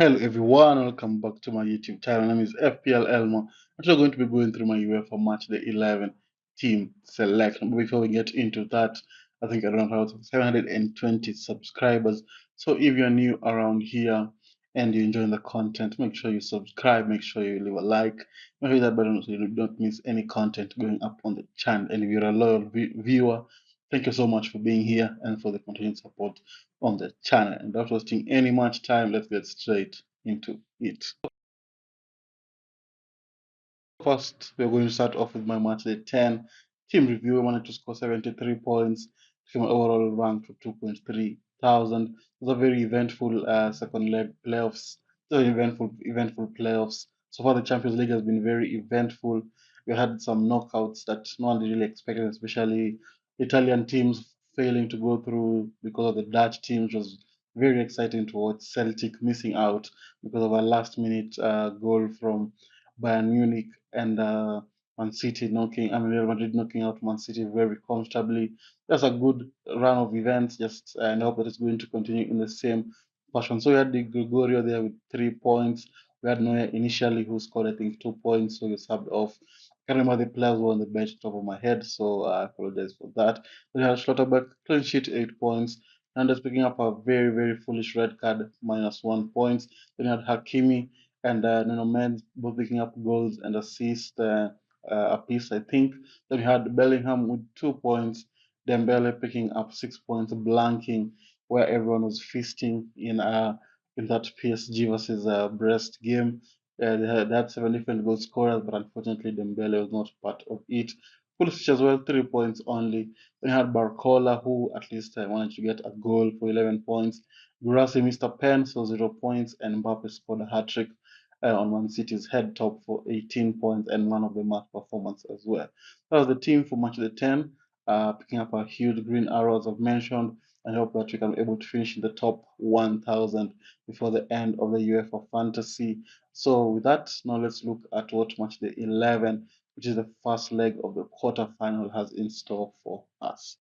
Hello everyone, welcome back to my YouTube channel. My name is FPLElmer. Today we're going to be going through my Uefa Matchday 11 team selection. But before we get into that, I think I don't have 720 subscribers. So if you're new around here and you're enjoying the content, make sure you subscribe, make sure you leave a like, make sure that button so you don't miss any content going up on the channel. And if you're a loyal viewer, thank you so much for being here and for the continued support on the channel. And without wasting any much time, let's get straight into it. First, we're going to start off with my match day 10 team review. I wanted to score 73 points, became an overall rank of 2.3 thousand. It was a very eventful second leg playoffs. Very eventful playoffs. So far, the Champions League has been very eventful. We had some knockouts that no one really expected, especially Italian teams failing to go through because of the Dutch teams, which was very exciting to watch. Celtic missing out because of a last-minute goal from Bayern Munich and Man City Real Madrid knocking out Man City very comfortably. That's a good run of events. Just and I hope that it's going to continue in the same fashion. So we had the Gregorio there with 3 points. We had Neuer initially who scored I think 2 points, so he subbed off. I can't remember the players who were on the bench top of my head, so I apologize for that. Then we had Schlotterbeck, clean sheet 8 points. And just picking up a very foolish red card, -1 point. Then you had Hakimi and Nuno Mendes both picking up goals and assists apiece, I think. Then we had Bellingham with 2 points, Dembele picking up 6 points, blanking where everyone was feasting in that PSG versus Brest game. They had 7 different goal scorers, but unfortunately Dembele was not part of it. Pulisic as well, 3 points only. Then you had Barcola, who at least managed to get a goal for 11 points. Gurasi missed a pen, so 0 points, and Mbappe scored a hat trick on Man City's head top for 18 points and man of the match performance as well. That was the team for match of the 10, picking up a huge green arrow as I've mentioned, and hope that we can be able to finish in the top 1,000 before the end of the UEFA Fantasy. So with that, now let's look at what match the 11, which is the first leg of the quarterfinal, has in store for us.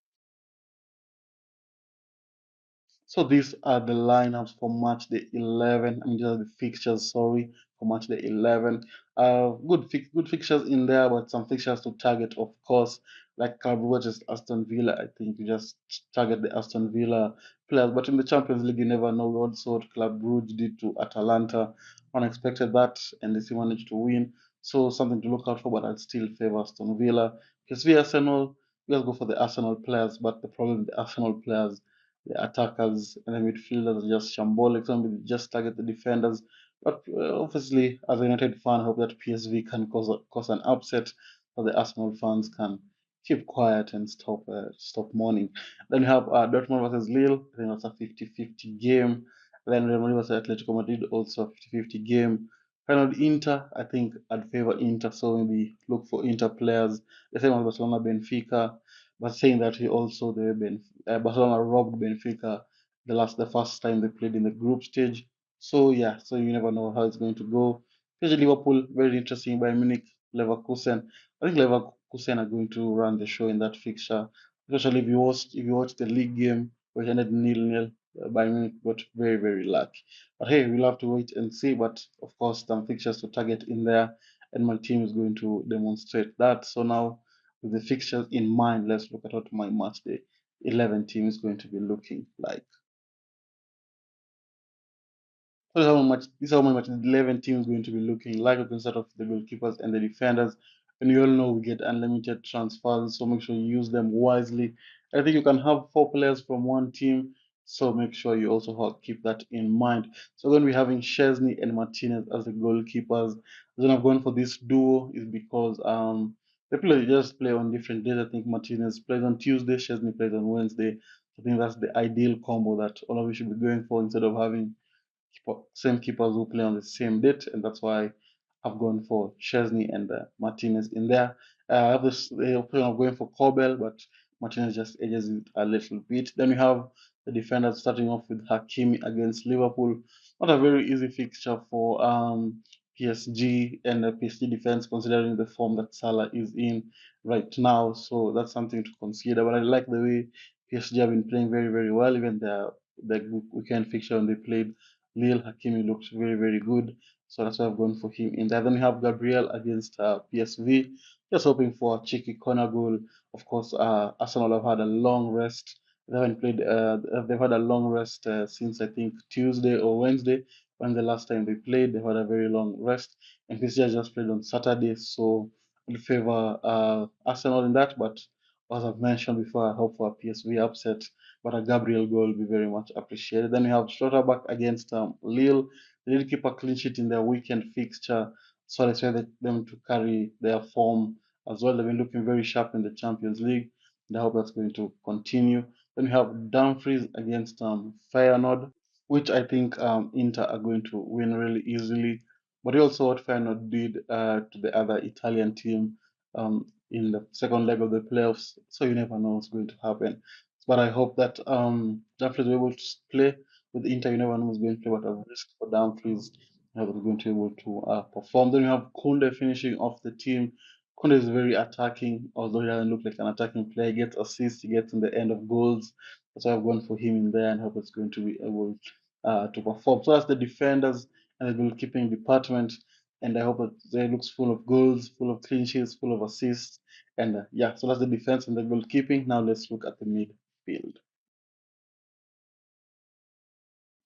So these are the lineups for match day 11. I mean, these are the fixtures, sorry, for match day 11. Good fixtures in there, but some fixtures to target, of course, like Club Brugge, Aston Villa. I think you just target the Aston Villa players. But in the Champions League, you never know what sort Club Brugge did to Atalanta. Unexpected that, and they still managed to win. So something to look out for, but I'd still favor Aston Villa. PSV Arsenal, we just go for the Arsenal players, but the problem with the Arsenal players, the attackers and the midfielders are just shambolic. Some just target the defenders. But obviously, as a United fan, I hope that PSV can cause an upset, so the Arsenal fans can keep quiet and stop mourning. Then we have Dortmund versus Lille. I think that's a 50-50 game. Then Real Madrid versus Atletico Madrid, also a 50-50 game. Final Inter, I think I'd favor Inter, so maybe look for Inter players. The same as Barcelona, Benfica, but saying that he also Barcelona robbed Benfica the first time they played in the group stage. So yeah, so you never know how it's going to go. Especially Liverpool, very interesting. Bayern Munich, Leverkusen. I think Leverkusen are going to run the show in that fixture. Especially if you watch the league game, which ended 0-0, Bayern Munich got very lucky. But hey, we'll have to wait and see. But of course, some fixtures to target in there, and my team is going to demonstrate that. So now, with the fixtures in mind, let's look at what my match day 11 team is going to be looking like. So this is how my match 11 team is going to be looking like. We can start off with the goalkeepers and the defenders. And you all know we get unlimited transfers, so make sure you use them wisely. I think you can have 4 players from one team, so make sure you also keep that in mind. So we're going to be having Chesney and Martinez as the goalkeepers. The reason I've gone for this duo is because they just play on different days. I think Martinez plays on Tuesday, Chesney plays on Wednesday. I think that's the ideal combo that all of you should be going for instead of having same keepers who play on the same date, and that's why I've gone for Chesney and Martinez in there. I have this plan of going for Kobel, but Martinez just edges it a little bit. Then we have the defenders starting off with Hakimi against Liverpool. Not a very easy fixture for PSG and the PSG defense, considering the form that Salah is in right now. So that's something to consider. But I like the way PSG have been playing very well, even the weekend fixture when they played Lille. Hakimi looked very, very good. So that's why I've gone for him in there. Then we have Gabriel against PSV. Just hoping for a cheeky corner goal. Of course, Arsenal have had a long rest. They haven't played. They've had a long rest since I think Tuesday or Wednesday when the last time they played. They've had a very long rest, and PSG just played on Saturday. So I favor Arsenal in that. But as I've mentioned before, I hope for a PSV upset. But a Gabriel goal will be very much appreciated. Then we have Schlotterbeck against Lille. They did keep a clean sheet in their weekend fixture, so I expect them to carry their form as well. They've been looking very sharp in the Champions League, and I hope that's going to continue. Then we have Dumfries against Feyenoord, which I think Inter are going to win really easily. But also what Feyenoord did to the other Italian team in the second leg of the playoffs, so you never know what's going to happen. But I hope that Dumfries will be able to play with Inter. You never know who's going to play, but I've risked for Dumfries. I hope he's going to be able to perform. Then you have Kunde finishing off the team. Kunde is very attacking, although he doesn't look like an attacking player. He gets assists, he gets in the end of goals. That's why I've gone for him in there and hope it's going to be able to perform. So that's the defenders and the goalkeeping department. And I hope that it looks full of goals, full of clean sheets, full of assists. And yeah, so that's the defense and the goalkeeping. Now let's look at the midfield.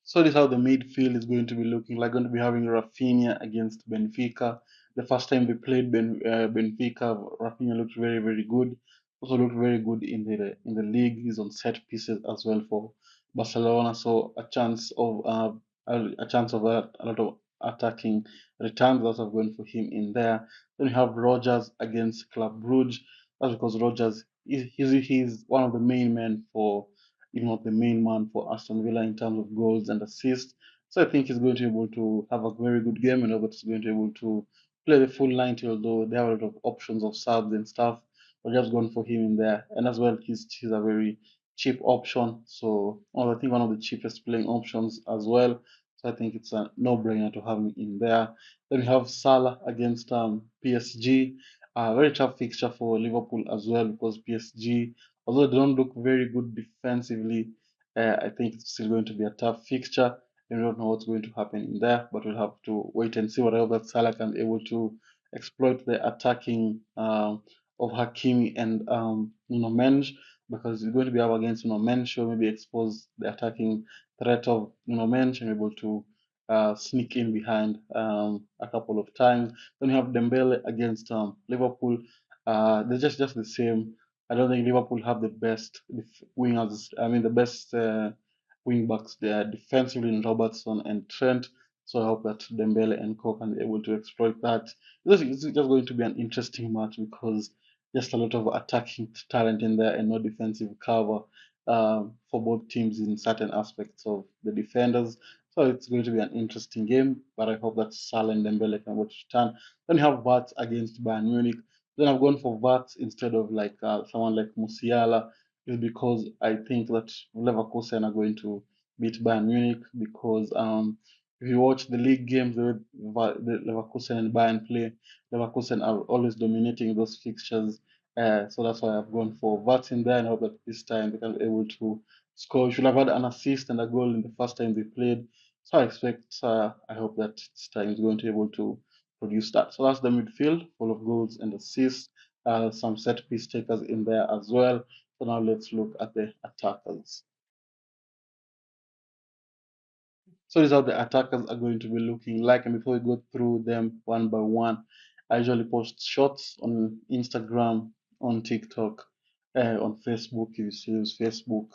So this is how the midfield is going to be looking like. Going to be having Rafinha against Benfica. The first time they played Benfica, Rafinha looked very, very good. Also looked very good in the league. He's on set pieces as well for Barcelona. So a chance of a lot of attacking returns. That's why I've gone for him in there. Then we have Rogers against Club Brugge. That's because Rogers he's one of the main men for not the main man for Aston Villa in terms of goals and assists. So I think he's going to be able to have a very good game, and Roberts is going to be able to play the full 90, although they have a lot of options of subs and stuff. But just gone for him in there. And as well, he's a very cheap option. So well, I think one of the cheapest playing options as well. So I think it's a no-brainer to have him in there. Then we have Salah against PSG. A very tough fixture for Liverpool as well because PSG, although they don't look very good defensively, I think it's still going to be a tough fixture. We don't know what's going to happen in there, but we'll have to wait and see whatever that Salah can be able to exploit the attacking of Hakimi and Nuno Mendes, because he's going to be up against Nuno Mendes, so maybe expose the attacking threat of Nuno Mendes and be able to sneak in behind a couple of times. Then you have Dembele against Liverpool. They're just the same. I don't think Liverpool have the best wingers. I mean, the best wing backs there defensively in Robertson and Trent. So I hope that Dembele and Co can be able to exploit that. It's just going to be an interesting match because just a lot of attacking talent in there and no defensive cover for both teams in certain aspects of the defenders. So it's going to be an interesting game, but I hope that Salah and Dembele can watch turn. Then you have Vats against Bayern Munich. Then I've gone for Vats instead of like someone like Musiala, is because I think that Leverkusen are going to beat Bayern Munich because if you watch the league games, the Leverkusen and Bayern play, Leverkusen are always dominating those fixtures. So that's why I've gone for Vats in there and I hope that this time they can be able to score. Should have had an assist and a goal in the first time they played. So I expect, I hope that this time is going to be able to produce that. So that's the midfield, full of goals and assists. Some set piece takers in there as well. So now let's look at the attackers. So these are the attackers are going to be looking like. And before we go through them one by one, I usually post shots on Instagram, on TikTok, on Facebook. If you still use Facebook,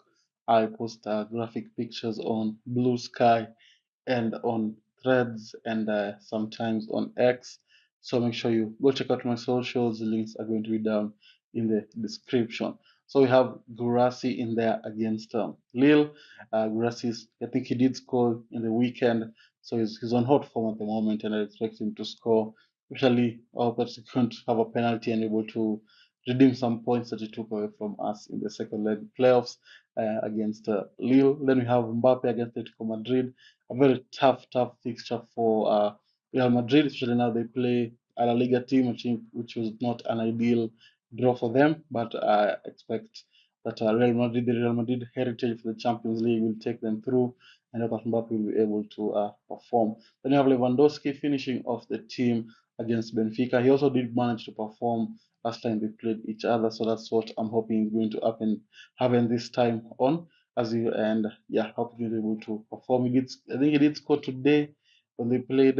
I post graphic pictures on Blue Sky and on Threads and sometimes on X. So make sure you go check out my socials. The links are going to be down in the description. So we have Gurasi in there against Lille. Gurasi, I think he did score in the weekend, so he's on hot form at the moment, and I expect him to score. Especially, I hope that he can't have a penalty and able to redeem some points that he took away from us in the second leg playoffs against Lille. Then we have Mbappe against Atletico Madrid, a very tough fixture for Real Madrid, especially now they play a La Liga team, which was not an ideal draw for them. But I expect that the Real Madrid heritage for the Champions League will take them through, and that Mbappe will be able to perform. Then you have Lewandowski finishing off the team against Benfica. He also did manage to perform last time they played each other, so that's what I'm hoping is going to happen this time on. And yeah, hope he's able to perform. I think he did score today when they played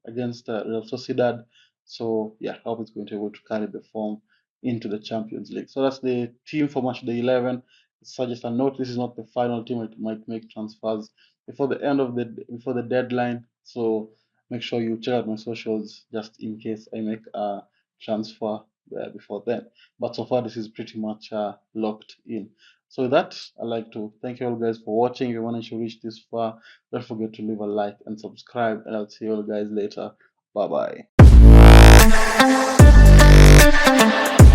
against Real Sociedad. So yeah, hope he's going to be able to carry the form into the Champions League. So that's the team for match day 11. So just a note: this is not the final team. It might make transfers before the deadline. So make sure you check out my socials just in case I make a transfer before then. But so far, this is pretty much locked in. So with that, I'd like to thank you all guys for watching. If you managed to reach this far, don't forget to leave a like and subscribe, and I'll see you all guys later. Bye bye.